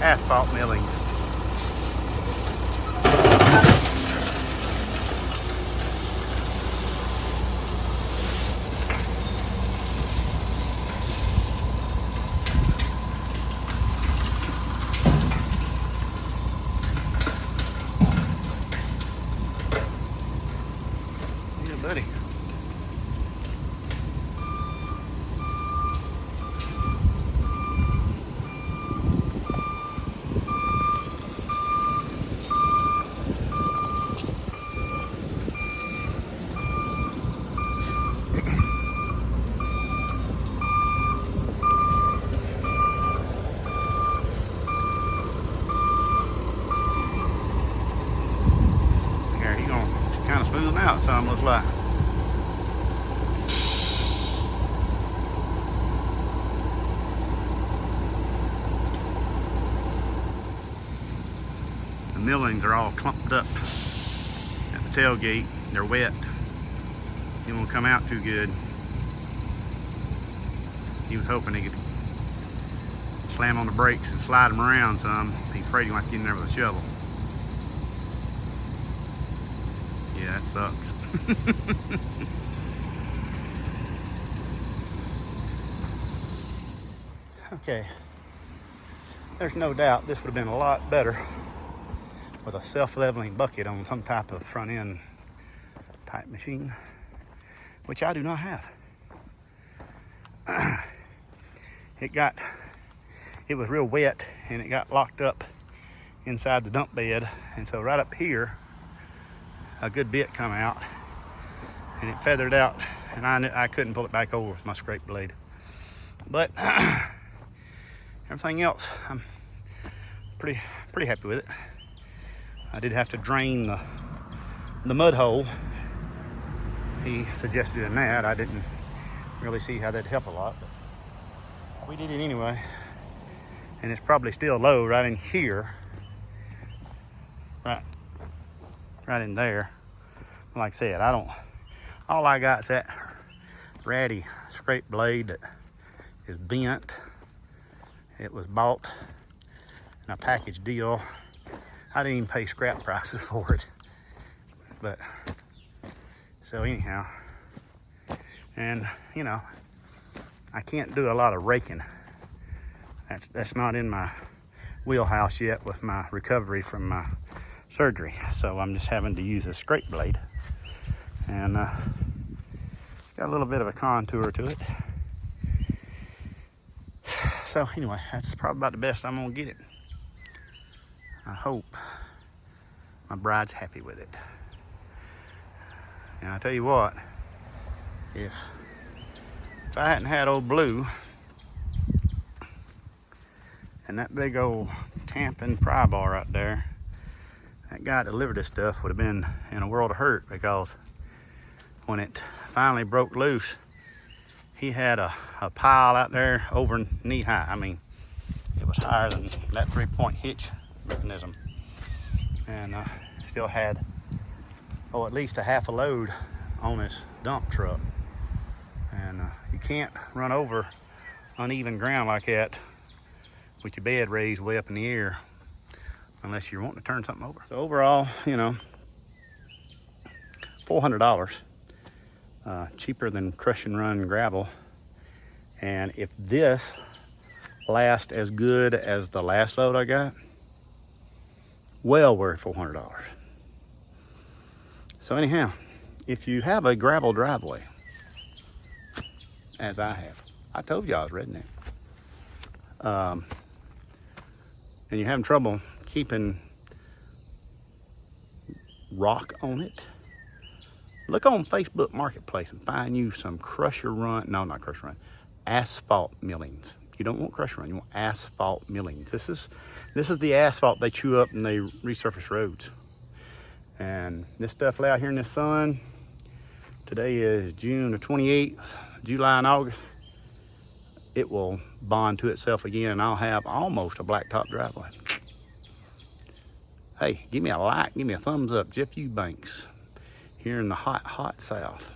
asphalt millings. Yeah, buddy. Kind of smoothing out some, looks like. The millings are all clumped up at the tailgate. They're wet. They won't come out too good. He was hoping he could slam on the brakes and slide them around some. He's afraid he might get in there with a shovel. Yeah, that sucks. Okay, there's no doubt this would have been a lot better with a self-leveling bucket on some type of front end type machine, which I do not have. It was real wet and it got locked up inside the dump bed, and so right up here a good bit come out and it feathered out, and I couldn't pull it back over with my scrape blade. But everything else, I'm pretty happy with it. I did have to drain the mud hole. He suggested doing that. I didn't really see how that'd help a lot, but we did it anyway. And it's probably still low right in here, right in there. Like I said, all I got is that ratty scrape blade that is bent. It was bought in a package deal. I didn't even pay scrap prices for it. But, so anyhow, and you know, I can't do a lot of raking. That's not in my wheelhouse yet with my recovery from my surgery. So I'm just having to use a scrape blade. And it's got a little bit of a contour to it. So anyway, that's probably about the best I'm gonna get it. I hope my bride's happy with it. And I tell you what, if I hadn't had old Blue and that big old tamping pry bar right there, that guy that delivered this stuff would have been in a world of hurt, because when it finally broke loose, he had a pile out there over knee high. I mean, it was higher than that 3-point hitch mechanism. And still had, at least a half a load on his dump truck. And you can't run over uneven ground like that with your bed raised way up in the air unless you're wanting to turn something over. So overall, you know, $400. Cheaper than crush and run gravel. And if this lasts as good as the last load I got, well worth $400. So anyhow, if you have a gravel driveway, as I have, I told you I was redneck, and you're having trouble keeping rock on it, look on Facebook Marketplace and find you some asphalt millings. You don't want crush run, you want asphalt millings. This is the asphalt they chew up and they resurface roads. And this stuff lay out here in the sun. Today is June the 28th, July and August. It will bond to itself again and I'll have almost a blacktop driveway. Hey, give me a like, give me a thumbs up, Jeff Eubanks, here in the hot, hot South.